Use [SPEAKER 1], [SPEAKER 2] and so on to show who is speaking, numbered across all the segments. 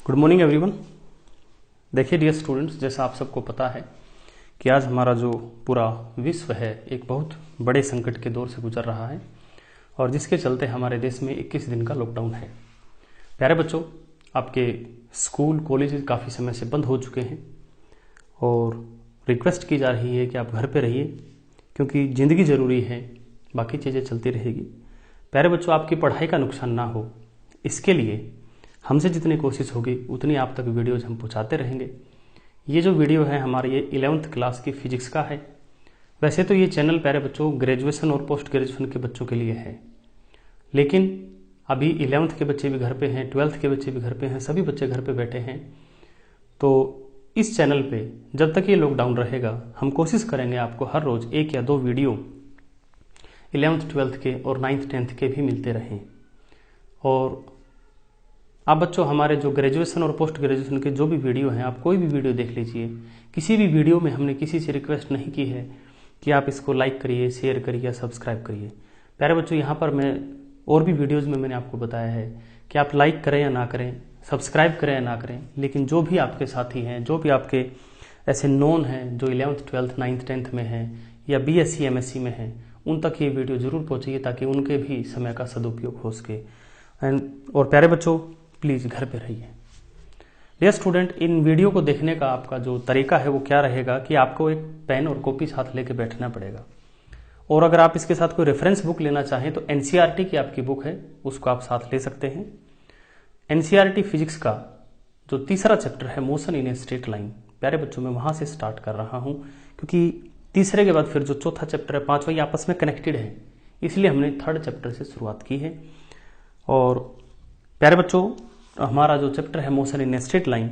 [SPEAKER 1] Good morning everyone. देखिए dear students, जैसा आप सबको पता है कि आज हमारा जो पूरा विश्व है एक बहुत बड़े संकट के दौर से गुजर रहा है और जिसके चलते हमारे देश में 21 दिन का लॉकडाउन है। प्यारे बच्चों, आपके स्कूल कॉलेज काफ़ी समय से बंद हो चुके हैं और रिक्वेस्ट की जा रही है कि आप घर पे रहिए क्योंकि ज़िंदगी ज़रूरी है, बाकी चीज़ें चलती रहेगी। प्यारे बच्चों, आपकी पढ़ाई का नुकसान ना हो इसके लिए हमसे जितनी कोशिश होगी उतनी आप तक वीडियोज हम पहुंचाते रहेंगे। ये जो वीडियो है हमारे ये 11th क्लास की फिजिक्स का है। वैसे तो ये चैनल प्यारे बच्चों ग्रेजुएशन और पोस्ट ग्रेजुएशन के बच्चों के लिए है, लेकिन अभी 11th के बच्चे भी घर पे हैं, 12th के बच्चे भी घर पे हैं, सभी बच्चे घर पे बैठे हैं। तो इस चैनल पे जब तक ये लॉकडाउन रहेगा हम कोशिश करेंगे आपको हर रोज़ 1 या 2 वीडियो 11th 12th के और 9th 10th के भी मिलते रहें। और आप बच्चों हमारे जो ग्रेजुएशन और पोस्ट ग्रेजुएशन के जो भी वीडियो हैं, आप कोई भी वीडियो देख लीजिए। किसी भी वीडियो में हमने किसी से रिक्वेस्ट नहीं की है कि आप इसको लाइक करिए, शेयर करिए या सब्सक्राइब करिए। प्यारे बच्चों, यहाँ पर मैं और भी वीडियोज़ में मैंने आपको बताया है कि आप लाइक करें या ना करें, सब्सक्राइब करें या ना करें, लेकिन जो भी आपके साथी हैं, जो भी आपके ऐसे नोन हैं जो 11th 12th 9th 10th में हैं या BSc MSc में हैं, उन तक ये वीडियो ज़रूर पहुँचिए ताकि उनके भी समय का सदुपयोग हो सके। और प्यारे बच्चों, प्लीज़ घर पे रहिए। डियर स्टूडेंट, इन वीडियो को देखने का आपका जो तरीका है वो क्या रहेगा कि आपको एक पेन और कॉपी साथ लेके बैठना पड़ेगा। और अगर आप इसके साथ कोई रेफरेंस बुक लेना चाहें तो NCERT की आपकी बुक है, उसको आप साथ ले सकते हैं। NCERT फिजिक्स का जो तीसरा चैप्टर है motion in a straight line, प्यारे बच्चों मैं वहाँ से स्टार्ट कर रहा हूँ क्योंकि तीसरे के बाद फिर जो चौथा चैप्टर है, पांचवा, ये आपस में कनेक्टेड है, इसलिए हमने 3rd चैप्टर से शुरुआत की है। और प्यारे बच्चों, हमारा जो चैप्टर है motion in a straight line,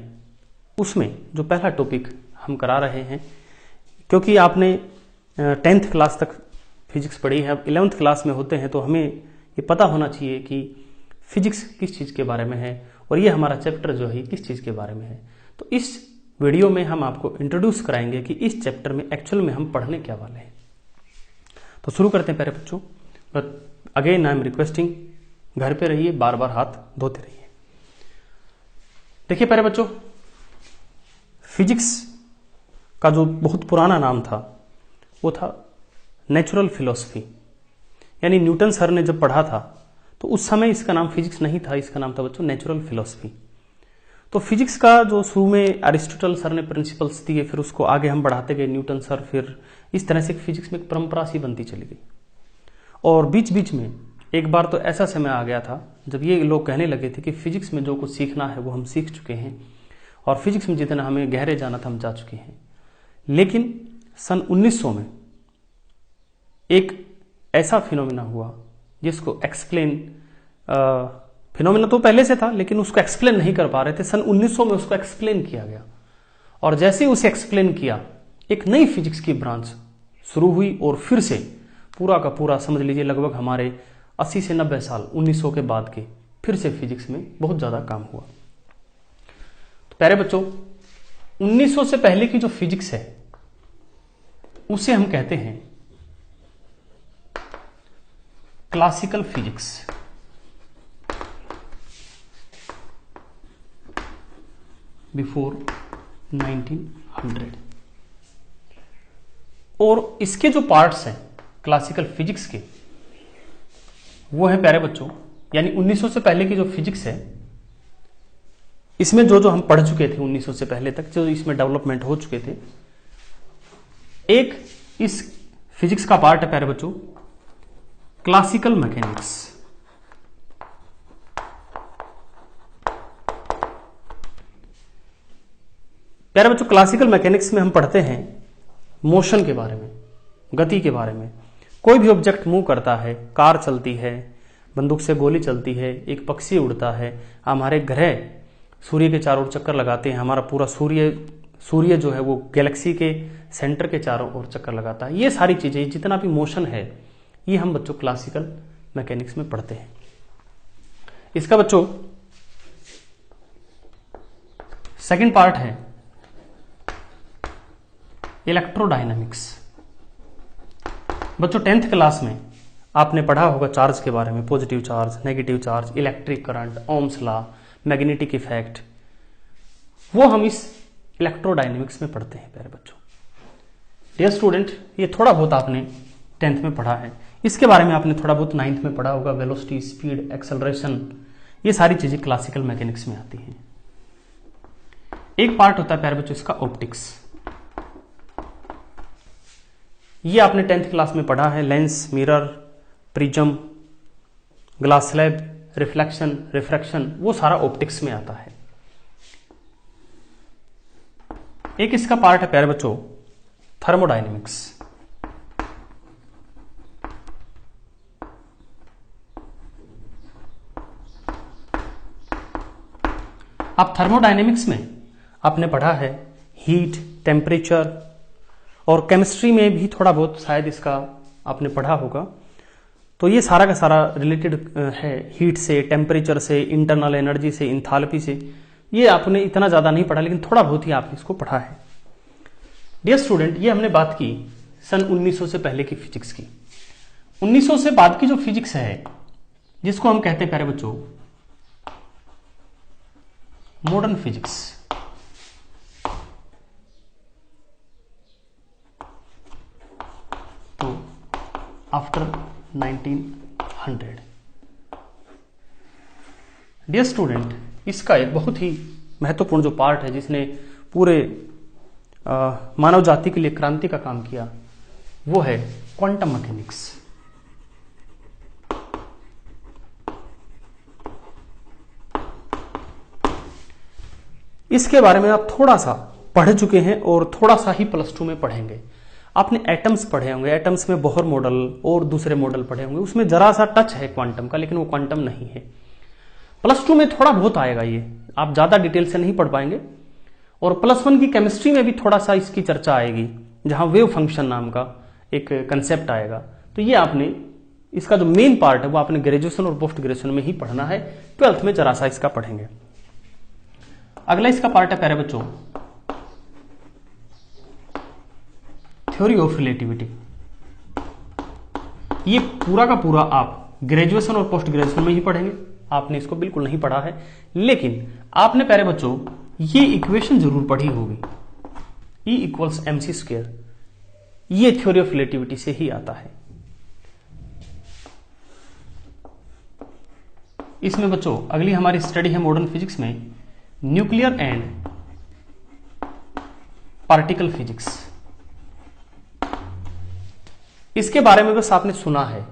[SPEAKER 1] उसमें जो पहला टॉपिक हम करा रहे हैं, क्योंकि आपने 10th क्लास तक फिजिक्स पढ़ी है, अब 11th क्लास में होते हैं तो हमें ये पता होना चाहिए कि फिजिक्स किस चीज़ के बारे में है और ये हमारा चैप्टर जो है किस चीज़ के बारे में है। तो इस वीडियो में हम आपको इंट्रोड्यूस कराएंगे कि इस चैप्टर में एक्चुअल में हम पढ़ने क्या वाले हैं। तो शुरू करते हैं प्यारे बच्चों। But again I am requesting, घर पे रहिए, बार बार हाथ धोते रहिए। देखिए प्यारे बच्चों, फिजिक्स का जो बहुत पुराना नाम था वो था नेचुरल फिलॉसफी, यानी न्यूटन सर ने जब पढ़ा था तो उस समय इसका नाम फिजिक्स नहीं था, इसका नाम था बच्चों नेचुरल फिलॉसफी। तो फिजिक्स का जो शुरू में अरिस्टोटल सर ने प्रिंसिपल्स दिए, फिर उसको आगे हम बढ़ाते गए न्यूटन सर, फिर इस तरह से फिजिक्स में एक परंपरा सी बनती चली गई। और बीच बीच में एक बार तो ऐसा समय आ गया था जब ये लोग कहने लगे थे कि फिजिक्स में जो कुछ सीखना है वो हम सीख चुके हैं और फिजिक्स में जितना हमें गहरे जाना था हम जा चुके हैं। लेकिन सन 1900 में एक ऐसा फिनोमेना हुआ जिसको एक्सप्लेन, फिनोमेना तो पहले से था लेकिन उसको एक्सप्लेन नहीं कर पा रहे थे। सन 1900 में उसको एक्सप्लेन किया गया और जैसे ही उसे एक्सप्लेन किया एक नई फिजिक्स की ब्रांच शुरू हुई और फिर से पूरा का पूरा समझ लीजिए लगभग हमारे 80 से 90 साल 1900 के बाद के फिर से फिजिक्स में बहुत ज़्यादा काम हुआ। तो प्यारे बच्चों, 1900 से पहले की जो फिजिक्स है उसे हम कहते हैं क्लासिकल फिजिक्स। बिफोर 1900। और इसके जो पार्ट्स हैं क्लासिकल फिजिक्स के, वो है प्यारे बच्चों, यानी 1900 से पहले की जो फिजिक्स है इसमें जो जो हम पढ़ चुके थे 1900 से पहले तक, जो इसमें डेवलपमेंट हो चुके थे, एक इस फिजिक्स का पार्ट है प्यारे बच्चों क्लासिकल मैकेनिक्स। प्यारे बच्चों, क्लासिकल मैकेनिक्स में हम पढ़ते हैं मोशन के बारे में, गति के बारे में। कोई भी ऑब्जेक्ट मूव करता है, कार चलती है, बंदूक से गोली चलती है, एक पक्षी उड़ता है, हमारे ग्रह सूर्य के चारों ओर चक्कर लगाते हैं, हमारा पूरा सूर्य जो है वो गैलेक्सी के सेंटर के चारों ओर चक्कर लगाता है। ये सारी चीजें, जितना भी मोशन है, ये हम बच्चों क्लासिकल मैकेनिक्स में पढ़ते हैं। इसका बच्चों सेकंड पार्ट है इलेक्ट्रोडायनामिक्स। बच्चों 10th क्लास में आपने पढ़ा होगा चार्ज के बारे में, positive charge, negative charge, electric current, Ohm's law, magnetic effect, वो हम इस इलेक्ट्रोडायनेमिक्स में पढ़ते हैं प्यारे बच्चों। डियर स्टूडेंट, ये थोड़ा बहुत आपने 10th में पढ़ा है, इसके बारे में आपने थोड़ा बहुत 9th में पढ़ा होगा। वेलोसिटी, स्पीड, एक्सेलरेशन, ये सारी चीजें क्लासिकल मैकेनिक्स में आती हैं। एक पार्ट होता है प्यारे बच्चों इसका ऑप्टिक्स। ये आपने 10th क्लास में पढ़ा है। Lens, mirror, prism, glass slab, reflection, refraction, वो सारा ऑप्टिक्स में आता है। एक इसका पार्ट है प्यारे बच्चों थर्मोडायनेमिक्स। आप थर्मोडायनेमिक्स में आपने पढ़ा है हीट, टेम्परेचर, और केमिस्ट्री में भी थोड़ा बहुत शायद इसका आपने पढ़ा होगा। तो ये सारा का सारा रिलेटेड है हीट से, टेम्परेचर से, इंटरनल एनर्जी से, इंथैल्पी से। ये आपने इतना ज्यादा नहीं पढ़ा, लेकिन थोड़ा बहुत ही आपने इसको पढ़ा है। डियर स्टूडेंट, ये हमने बात की सन 1900 से पहले की फिजिक्स की। 1900 से बाद की जो फिजिक्स है, जिसको हम कहते हैं प्यारे बच्चों मॉडर्न फिजिक्स। तो आफ्टर 1900, डियर स्टूडेंट, इसका एक बहुत ही महत्वपूर्ण जो पार्ट है, जिसने पूरे मानव जाति के लिए क्रांति का काम किया, वो है क्वांटम मैकेनिक्स। इसके बारे में आप थोड़ा सा पढ़ चुके हैं और थोड़ा सा ही +2 में पढ़ेंगे। आपने एटम्स पढ़े होंगे, एटम्स में बोहर मॉडल और दूसरे मॉडल पढ़े होंगे, उसमें जरा सा टच है क्वांटम का, लेकिन वो क्वांटम नहीं है। +2 में थोड़ा बहुत आएगा, ये आप ज्यादा डिटेल से नहीं पढ़ पाएंगे। और +1 की केमिस्ट्री में भी थोड़ा सा इसकी चर्चा आएगी, जहां वेव फंक्शन नाम का एक कंसेप्ट आएगा। तो ये आपने इसका जो मेन पार्ट है वो आपने ग्रेजुएशन और पोस्ट ग्रेजुएशन में ही पढ़ना है। 12th में जरा सा इसका पढ़ेंगे। अगला इसका पार्ट है प्यारे बच्चों थ्योरी ऑफ रिलेटिविटी। ये पूरा का पूरा आप ग्रेजुएशन और पोस्ट ग्रेजुएशन में ही पढ़ेंगे, आपने इसको बिल्कुल नहीं पढ़ा है। लेकिन आपने प्यारे बच्चों ये इक्वेशन जरूर पढ़ी होगी, E = mc²। ये थ्योरी ऑफ रिलेटिविटी से ही आता है। इसमें बच्चों अगली हमारी स्टडी है मॉडर्न फिजिक्स में न्यूक्लियर एंड पार्टिकल फिजिक्स। इसके बारे में बस आपने सुना है,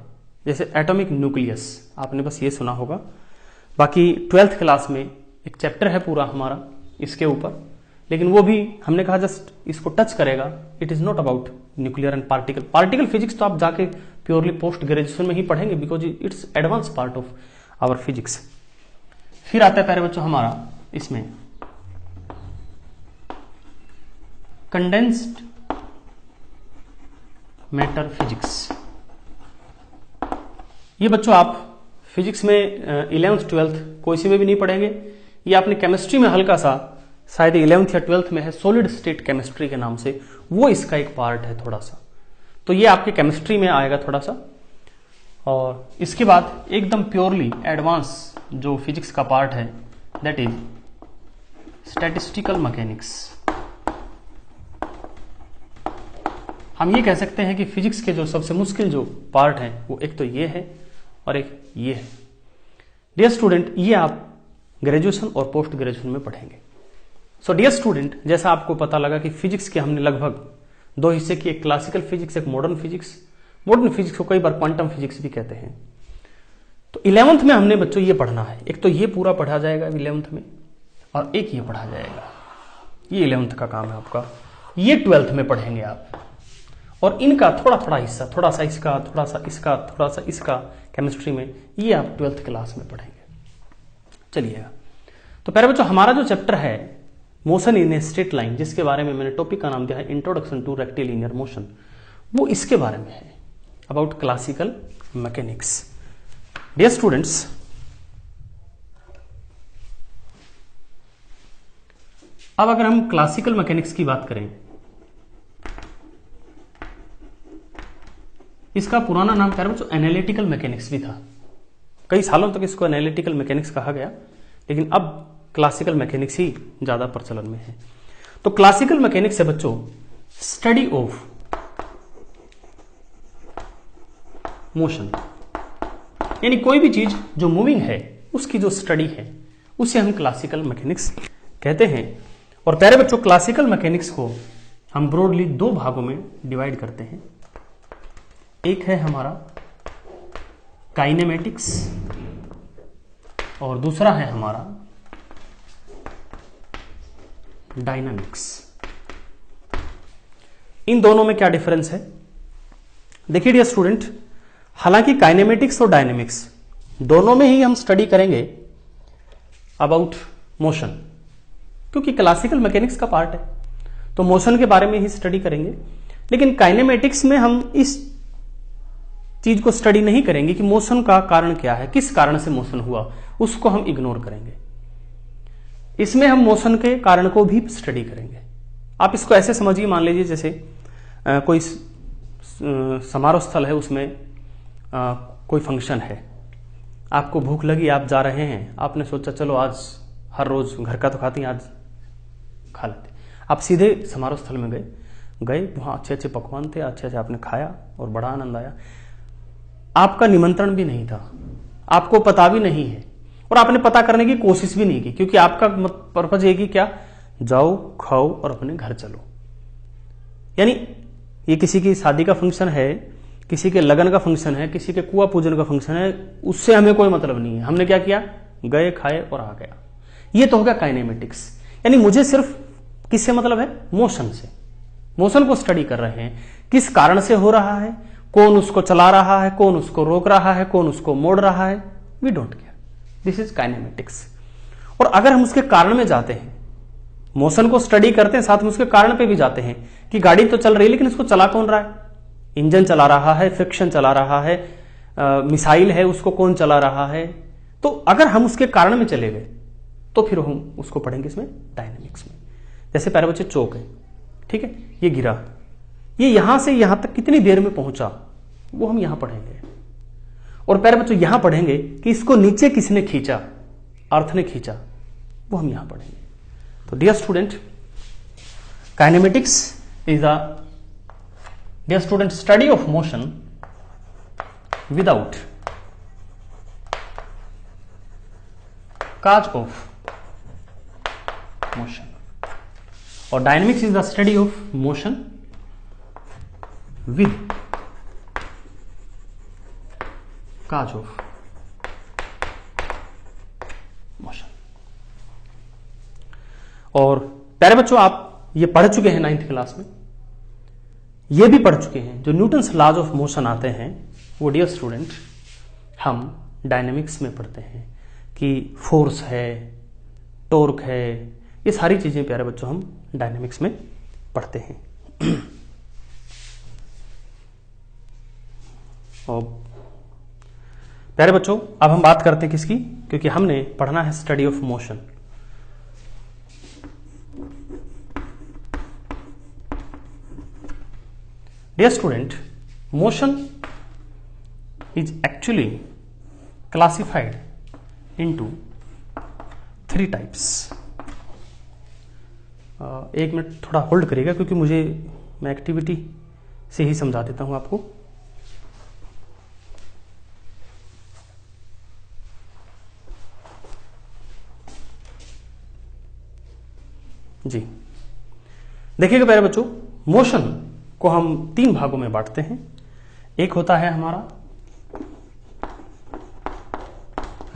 [SPEAKER 1] जैसे एटॉमिक न्यूक्लियस आपने बस ये सुना होगा। बाकी 12th क्लास में एक चैप्टर है पूरा हमारा इसके ऊपर, लेकिन वो भी हमने कहा जस्ट इसको टच करेगा। It is not about nuclear and particle. Particle physics तो आप जाके प्योरली पोस्ट ग्रेजुएशन में ही पढ़ेंगे, because it's advance part of our physics. फिर आता है प्यारे बच्चों हमारा इसमें कंडेंस्ड मैटर फिजिक्स। ये बच्चों आप फिजिक्स में 11th 12th कोई सी में भी नहीं पढ़ेंगे। ये आपने केमिस्ट्री में हल्का सा शायद 11th या 12th में है, सॉलिड स्टेट केमिस्ट्री के नाम से, वो इसका एक पार्ट है थोड़ा सा। तो ये आपके केमिस्ट्री में आएगा थोड़ा सा। और इसके बाद एकदम प्योरली एडवांस जो फिजिक्स का पार्ट है, दैट इज स्टैटिस्टिकल मैकेनिक्स। हम ये कह सकते हैं कि फिजिक्स के जो सबसे मुश्किल जो पार्ट है वो एक तो ये है और एक ये है। डियर स्टूडेंट, ये आप ग्रेजुएशन और पोस्ट ग्रेजुएशन में पढ़ेंगे। सो डियर स्टूडेंट, जैसा आपको पता लगा कि फिजिक्स के हमने लगभग 2 हिस्से किए, एक क्लासिकल फिजिक्स, एक मॉडर्न फिजिक्स। मॉडर्न फिजिक्स को कई बार क्वांटम फिजिक्स भी कहते हैं। तो 11th में हमने बच्चों ये पढ़ना है। एक तो ये पूरा पढ़ा जाएगा 11th में, और एक ये पढ़ा जाएगा। ये 11th का काम है आपका। ये 12th में पढ़ेंगे आप, और इनका थोड़ा थोड़ा हिस्सा, थोड़ा सा इसका, थोड़ा सा इसका, थोड़ा सा इसका केमिस्ट्री में, ये आप 12th क्लास में पढ़ेंगे। चलिएगा, तो प्यारे बच्चों हमारा जो चैप्टर है motion in a straight line, जिसके बारे में मैंने टॉपिक का नाम दिया है इंट्रोडक्शन टू रेक्टिलिनियर मोशन, वो इसके बारे में है, about classical mechanics. Dear students, अब अगर हम क्लासिकल मैकेनिक्स की बात करें, इसका पुराना नाम प्यारे बच्चों एनालिटिकल मैकेनिक्स भी था। कई सालों तक इसको एनालिटिकल मैकेनिक्स कहा गया, लेकिन अब क्लासिकल मैकेनिक्स ही ज्यादा प्रचलन में है। तो क्लासिकल मैकेनिक्स है बच्चों स्टडी ऑफ मोशन, यानी कोई भी चीज जो मूविंग है उसकी जो स्टडी है उसे हम क्लासिकल मैकेनिक्स कहते हैं। और प्यारे बच्चों क्लासिकल मैकेनिक्स को हम ब्रॉडली दो भागों में डिवाइड करते हैं। एक है हमारा काइनेमेटिक्स और दूसरा है हमारा डायनामिक्स। इन दोनों में क्या डिफरेंस है? देखिए डियर स्टूडेंट, हालांकि काइनेमेटिक्स और डायनेमिक्स दोनों में ही हम स्टडी करेंगे अबाउट मोशन, क्योंकि क्लासिकल मैकेनिक्स का पार्ट है तो मोशन के बारे में ही स्टडी करेंगे। लेकिन काइनेमेटिक्स में हम इस चीज को स्टडी नहीं करेंगे कि मोशन का कारण क्या है, किस कारण से मोशन हुआ, उसको हम इग्नोर करेंगे। इसमें हम मोशन के कारण को भी स्टडी करेंगे। आप इसको ऐसे समझिए, मान लीजिए जैसे कोई समारोह स्थल है, उसमें कोई फंक्शन है, आपको भूख लगी, आप जा रहे हैं, आपने सोचा चलो आज हर रोज घर का तो खाती हैं, आज खा लेते। आप सीधे समारोह स्थल में गए, वहां अच्छे अच्छे पकवान थे, अच्छे अच्छे आपने खाया और बड़ा आनंद आया। आपका निमंत्रण भी नहीं था, आपको पता भी नहीं है और आपने पता करने की कोशिश भी नहीं की, क्योंकि आपका पर्पज है कि क्या, जाओ खाओ और अपने घर चलो। यानी ये किसी की शादी का फंक्शन है, किसी के लगन का फंक्शन है, किसी के कुआं पूजन का फंक्शन है, उससे हमें कोई मतलब नहीं है। हमने क्या किया, गए खाए और आ गया। ये तो हो गया काइनेमेटिक्स, यानी मुझे सिर्फ किससे मतलब है, मोशन से। मोशन को स्टडी कर रहे हैं, किस कारण से हो रहा है, कौन उसको चला रहा है, कौन उसको रोक रहा है, कौन उसको मोड़ रहा है, we don't care, this is kinematics. और अगर हम उसके कारण में जाते हैं, मोशन को स्टडी करते हैं, साथ में उसके कारण पे भी जाते हैं कि गाड़ी तो चल रही है लेकिन इसको चला कौन रहा है, इंजन चला रहा है, फ्रिक्शन चला रहा है, मिसाइल है, उसको कौन चला रहा है। तो अगर हम उसके कारण में चले गए तो फिर हम उसको पढ़ेंगे इसमें डायनेमिक्स में। जैसे प्यारे बच्चे चौक है, ठीक है, ये गिरा, ये यहां से यहां तक कितनी देर में पहुंचा, वो हम यहां पढ़ेंगे। और प्यारे बच्चों यहां पढ़ेंगे कि इसको नीचे किसने खींचा, अर्थ ने खींचा, वो हम यहां पढ़ेंगे। तो dear student, kinematics is a dear student study of motion without cause of motion, और dynamics is the study of motion with cause of motion. और प्यारे बच्चों आप ये पढ़ चुके हैं 9th क्लास में, ये भी पढ़ चुके हैं जो न्यूटन्स लॉज ऑफ मोशन आते हैं, वो डियर स्टूडेंट हम डायनेमिक्स में पढ़ते हैं कि फोर्स है, टॉर्क है, ये सारी चीजें प्यारे बच्चों हम डायनेमिक्स में पढ़ते हैं। और प्यारे बच्चों अब हम बात करते हैं किसकी, क्योंकि हमने पढ़ना है study of motion. Dear student, motion is actually classified into 3 types. एक मिनट थोड़ा होल्ड करिएगा, क्योंकि मैं एक्टिविटी से ही समझा देता हूं आपको। जी देखिएगा प्यारे बच्चों, मोशन को हम 3 भागों में बांटते हैं। एक होता है हमारा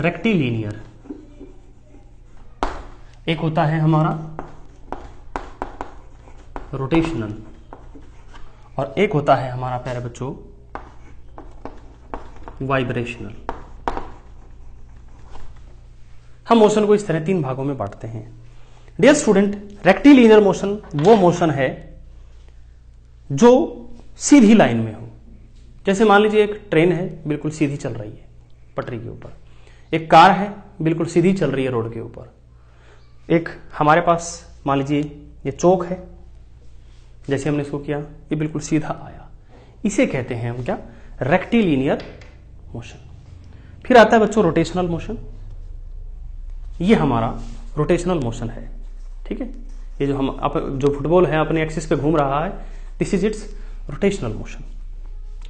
[SPEAKER 1] रेक्टिलिनियर, एक होता है हमारा रोटेशनल, और एक होता है हमारा प्यारे बच्चों वाइब्रेशनल। हम मोशन को इस तरह 3 भागों में बांटते हैं। डियर स्टूडेंट, रेक्टिलिनियर मोशन वो मोशन है जो सीधी लाइन में हो। जैसे मान लीजिए एक ट्रेन है, बिल्कुल सीधी चल रही है पटरी के ऊपर, एक कार है बिल्कुल सीधी चल रही है रोड के ऊपर, एक हमारे पास मान लीजिए ये चौक है, जैसे हमने इसको किया ये बिल्कुल सीधा आया, इसे कहते हैं हम क्या, रेक्टिलिनियर मोशन। फिर आता है बच्चों रोटेशनल मोशन, ये हमारा रोटेशनल मोशन है। ठीक है, ये जो फुटबॉल है अपने एक्सिस पे घूम रहा है, this is it's rotational motion.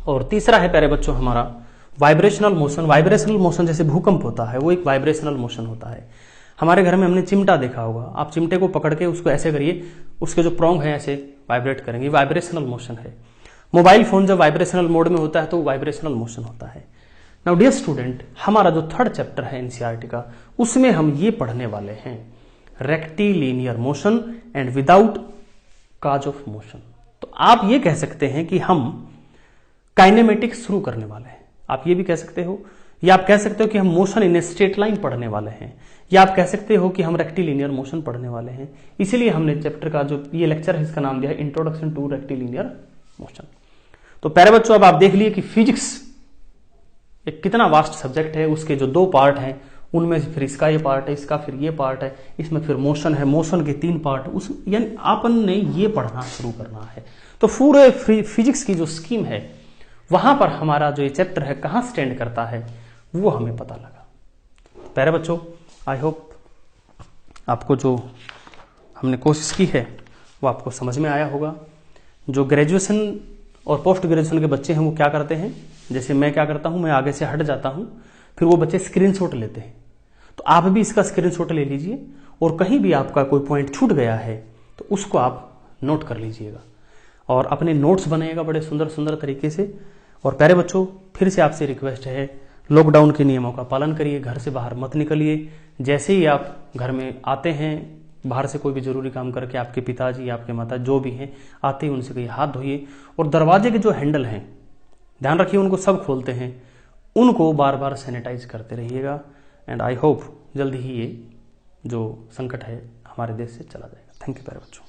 [SPEAKER 1] और तीसरा है प्यारे बच्चों हमारा वाइब्रेशनल मोशन। वाइब्रेशनल मोशन जैसे भूकंप होता है, वो एक वाइब्रेशनल मोशन होता है। हमारे घर में हमने चिमटा देखा होगा, आप चिमटे को पकड़ के उसको ऐसे करिए, उसके जो प्रोंग है ऐसे वाइब्रेट करेंगे, वाइब्रेशनल मोशन है। मोबाइल फोन जब वाइब्रेशनल मोड में होता है तो वाइब्रेशनल मोशन होता है। नाउ डियर स्टूडेंट, हमारा जो थर्ड चैप्टर है एनसीईआरटी का, उसमें हम ये पढ़ने वाले हैं rectilinear motion and without cause of motion. तो आप ये कह सकते हैं कि हम काइनेमेटिक्स शुरू करने वाले हैं, आप ये भी कह सकते हो, या आप कह सकते हो कि हम motion in a straight line पढ़ने वाले हैं, या आप कह सकते हो कि हम रेक्टिलिनियर मोशन पढ़ने वाले हैं। इसीलिए हमने चैप्टर का जो ये लेक्चर है इसका नाम दिया है इंट्रोडक्शन टू रेक्टिलिनियर मोशन। तो प्यारे बच्चों, अब आप देख लिए कि फिजिक्स एक कितना वास्ट सब्जेक्ट है, उसके जो 2 पार्ट हैं उनमें से फिर इसका ये पार्ट है, इसका फिर ये पार्ट है, इसमें फिर मोशन है, मोशन के 3 पार्ट, उस यानी अपन ने ये पढ़ना शुरू करना है। तो पूरे फिजिक्स की जो स्कीम है वहां पर हमारा जो ये चैप्टर है कहां स्टैंड करता है वो हमें पता लगा। प्यारे बच्चों, आई होप आपको जो हमने कोशिश की है वो आपको समझ में आया होगा। जो ग्रेजुएशन और पोस्ट ग्रेजुएशन के बच्चे हैं वो क्या करते हैं, जैसे मैं क्या करता हूं, मैं आगे से हट जाता हूं, फिर वो बच्चे स्क्रीनशॉट लेते हैं। तो आप भी इसका स्क्रीनशॉट ले लीजिए और कहीं भी आपका कोई पॉइंट छूट गया है तो उसको आप नोट कर लीजिएगा और अपने नोट्स बनाइएगा बड़े सुंदर सुंदर तरीके से। और प्यारे बच्चों, फिर से आपसे रिक्वेस्ट है, लॉकडाउन के नियमों का पालन करिए, घर से बाहर मत निकलिए। जैसे ही आप घर में आते हैं, बाहर से कोई भी जरूरी काम करके, आपके पिताजी, आपके माता जो भी हैं आते ही उनसे कहिए हाथ धोइए, और दरवाजे के जो हैंडल हैं ध्यान रखिए उनको सब खोलते हैं, उनको बार बार सैनिटाइज करते रहिएगा। एंड आई होप जल्दी ही ये जो संकट है हमारे देश से चला जाएगा। थैंक यू प्यारे बच्चों।